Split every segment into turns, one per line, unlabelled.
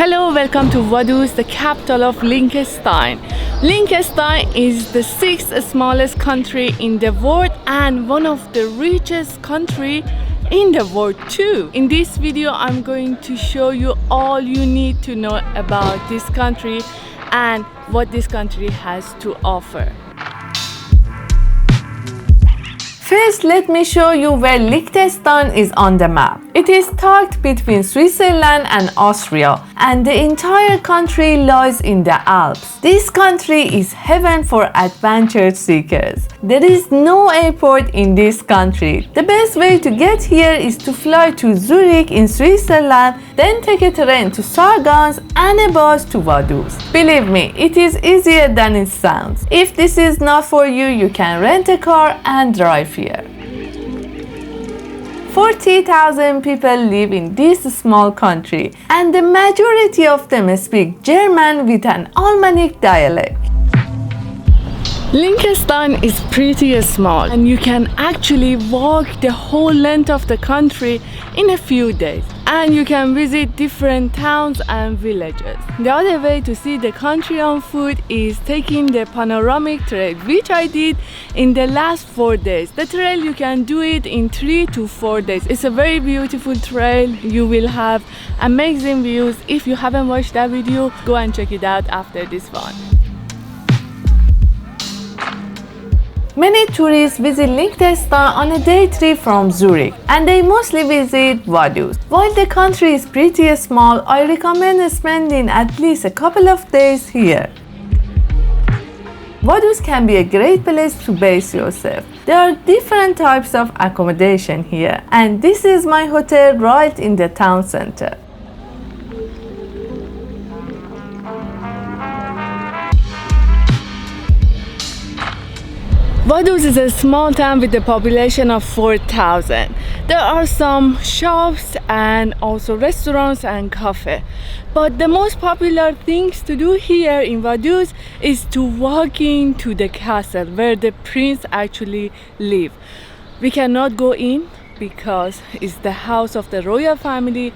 Hello, welcome to Vaduz, the capital of Liechtenstein. Liechtenstein is the sixth smallest country in the world and one of the richest countries in the world too. In this video, I'm going to show you all you need to know about this country and what this country has to offer. First, let me show you where Liechtenstein is on the map. It is tucked between Switzerland and Austria, and the entire country lies in the Alps. This country is heaven for adventure seekers. There is no airport in this country. The best way to get here is to fly to Zurich in Switzerland, then take a train to Sargans and a bus to Vaduz. Believe me, it is easier than it sounds. If this is not for you, you can rent a car and drive here. 40,000 people live in this small country, and the majority of them speak German with an Alemannic dialect. Liechtenstein is pretty small, and you can actually walk the whole length of the country in a few days. And you can visit different towns and villages. The other way to see the country on foot is taking the panoramic trail, which I did in the last 4 days. The trail, you can do it in 3 to 4 days. It's a very beautiful trail. You will have amazing views. If you haven't watched that video, go and check it out after this one. Many tourists visit Liechtenstein on a day trip from Zurich, and they mostly visit Vaduz. While the country is pretty small, I recommend spending at least a couple of days here. Vaduz can be a great place to base yourself. There are different types of accommodation here, and this is my hotel right in the town center. Vaduz is a small town with a population of 4,000. There are some shops and also restaurants and cafes. But the most popular things to do here in Vaduz is to walk into the castle where the prince actually lives. We cannot go in because it's the house of the royal family,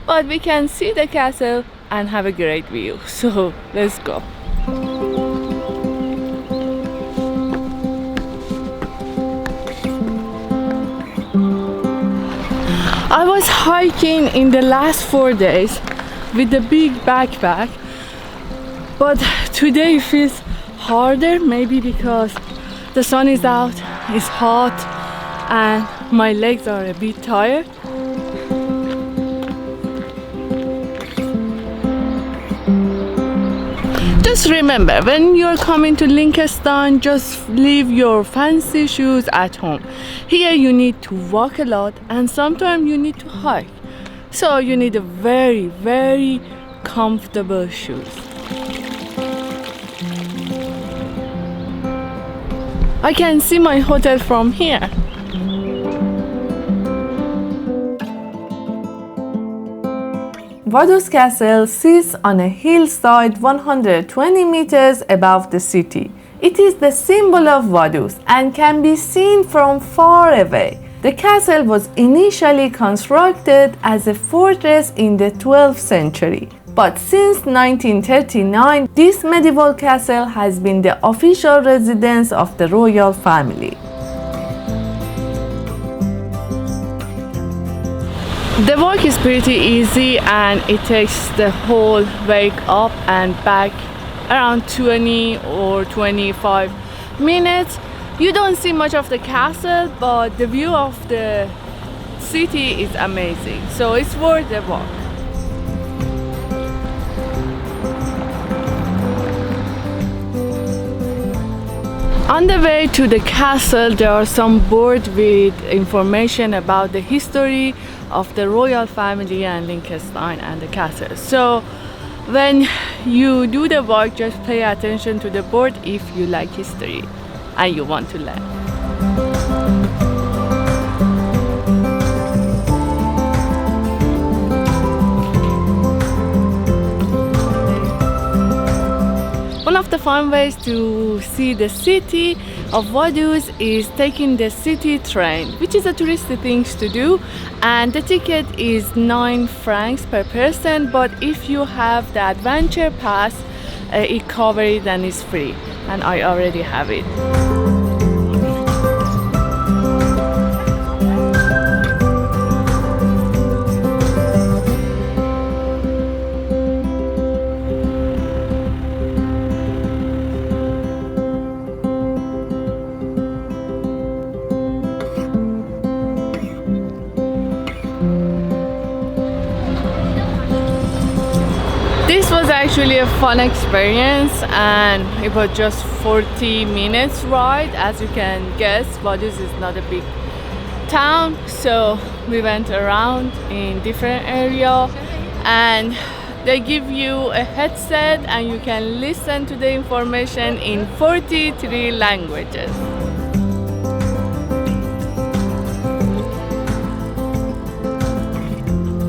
but we can see the castle and have a great view. So let's go. I was hiking in the last 4 days with a big backpack, but today it feels harder, maybe because the sun is out, it's hot, and my legs are a bit tired. Just remember, when you're coming to Liechtenstein, just leave your fancy shoes at home. Here you need to walk a lot, and sometimes you need to hike. So you need a very, very comfortable shoes. I can see my hotel from here. Vaduz Castle sits on a hillside 120 meters above the city. It is the symbol of Vaduz and can be seen from far away. The castle was initially constructed as a fortress in the 12th century. But since 1939, this medieval castle has been the official residence of the royal family. The walk is pretty easy and it takes the whole way up and back around 20 or 25 minutes. You don't see much of the castle, but the view of the city is amazing, so it's worth the walk. On the way to the castle, there are some boards with information about the history of the royal family and Liechtenstein and the castle. So when you do the walk, just pay attention to the board if you like history and you want to learn. One of the fun ways to see the city of Vaduz is taking the city train, which is a touristy thing to do, and the ticket is 9 francs per person, but if you have the adventure pass, it covers it and it's free, and I already have it. This was actually a fun experience, and it was just 40 minutes ride. As you can guess, Vaduz is not a big town, so we went around in different area, and they give you a headset and you can listen to the information in 43 languages.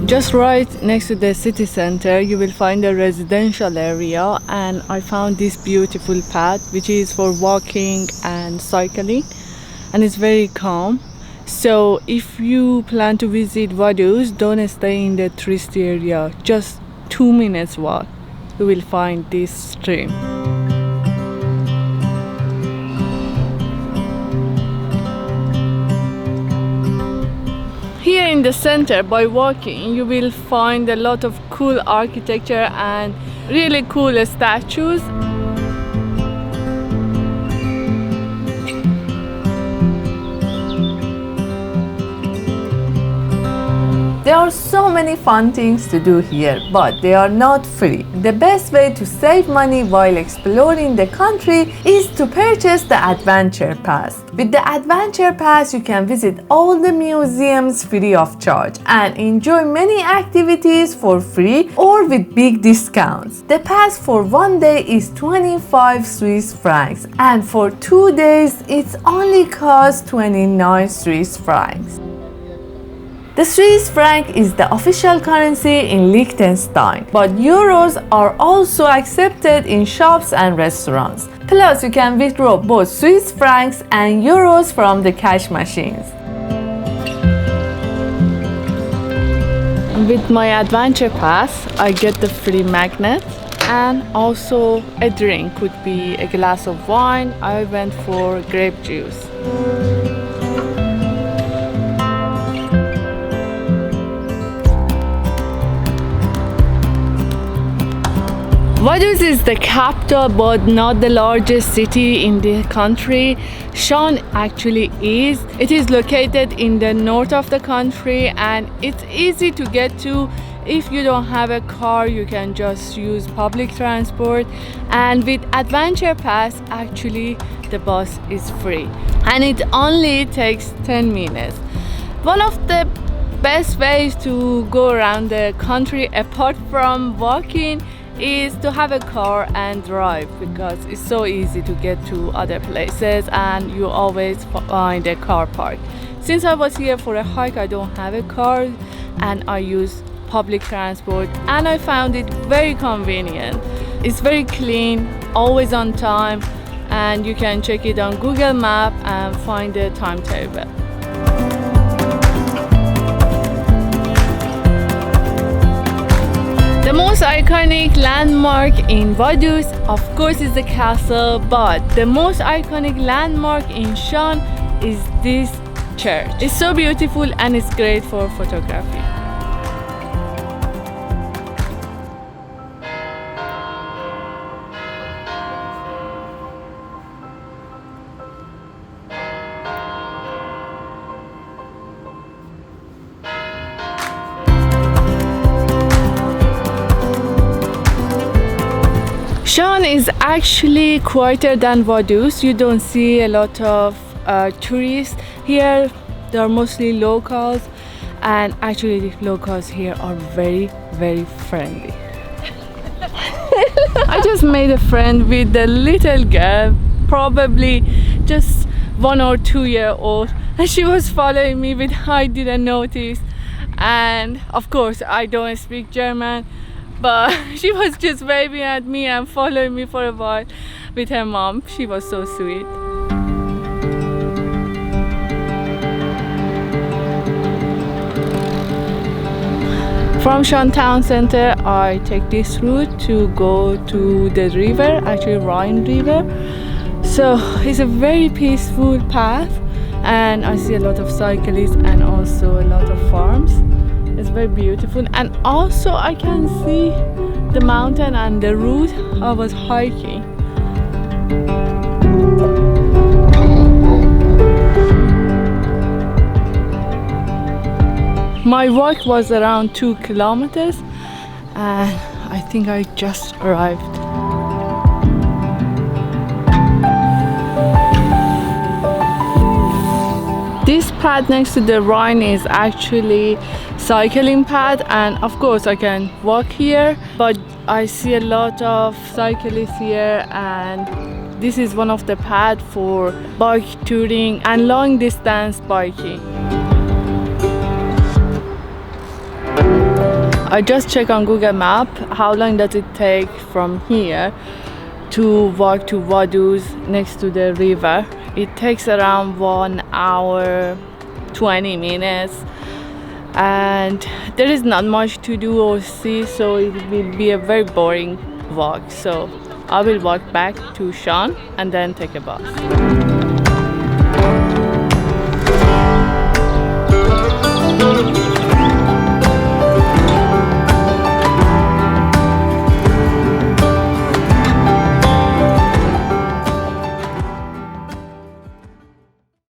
Just right next to the city center, you will find a residential area, and I found this beautiful path which is for walking and cycling, and it's very calm. So if you plan to visit Vaduz, don't stay in the touristy area. Just 2 minutes walk, you will find this stream. Here in the center, by walking, you will find a lot of cool architecture and really cool statues. There are so many fun things to do here, but they are not free. The best way to save money while exploring the country is to purchase the Adventure Pass. With the Adventure Pass, you can visit all the museums free of charge and enjoy many activities for free or with big discounts. The pass for 1 day is 25 Swiss francs, and for 2 days it only costs 29 Swiss francs. The Swiss franc is the official currency in Liechtenstein, but euros are also accepted in shops and restaurants. Plus, you can withdraw both Swiss francs and euros from the cash machines. With my Adventure Pass, I get the free magnet and also a drink. Could be a glass of wine. I went for grape juice. Vaduz is the capital, but not the largest city in the country. Schaan actually is. It is located in the north of the country, and it's easy to get to. If you don't have a car, you can just use public transport. And with Adventure Pass, actually, the bus is free. And it only takes 10 minutes. One of the best ways to go around the country, apart from walking, is to have a car and drive, because it's so easy to get to other places and you always find a car park. Since I was here for a hike, I don't have a car and I use public transport, and I found it very convenient. It's very clean, always on time, and you can check it on Google Map and find the timetable. The most iconic landmark in Vaduz, of course, is the castle, but the most iconic landmark in Schaan is this church. It's so beautiful and it's great for photography. Schaan is actually quieter than Vaduz. You don't see a lot of tourists here. They are mostly locals, and actually the locals here are very, very friendly. I just made a friend with the little girl, probably just 1 or 2 year old, and she was following me with I didn't notice. And of course I don't speak German, but she was just waving at me and following me for a while with her mom. She was so sweet. From Schaan town center, I take this route to go to the river, actually Rhine River. So it's a very peaceful path, and I see a lot of cyclists and also a lot of farms. It's very beautiful, and also I can see the mountain and the route I was hiking. My walk was around 2 kilometers, and I think I just arrived. This path next to the Rhine is actually cycling path, and of course I can walk here, but I see a lot of cyclists here, and this is one of the paths for bike touring and long distance biking. I just check on Google Map how long does it take from here to walk to Vaduz next to the river. It takes around 1 hour 20 minutes, and there is not much to do or see, so it will be a very boring walk. So I will walk back to Schaan and then take a bus.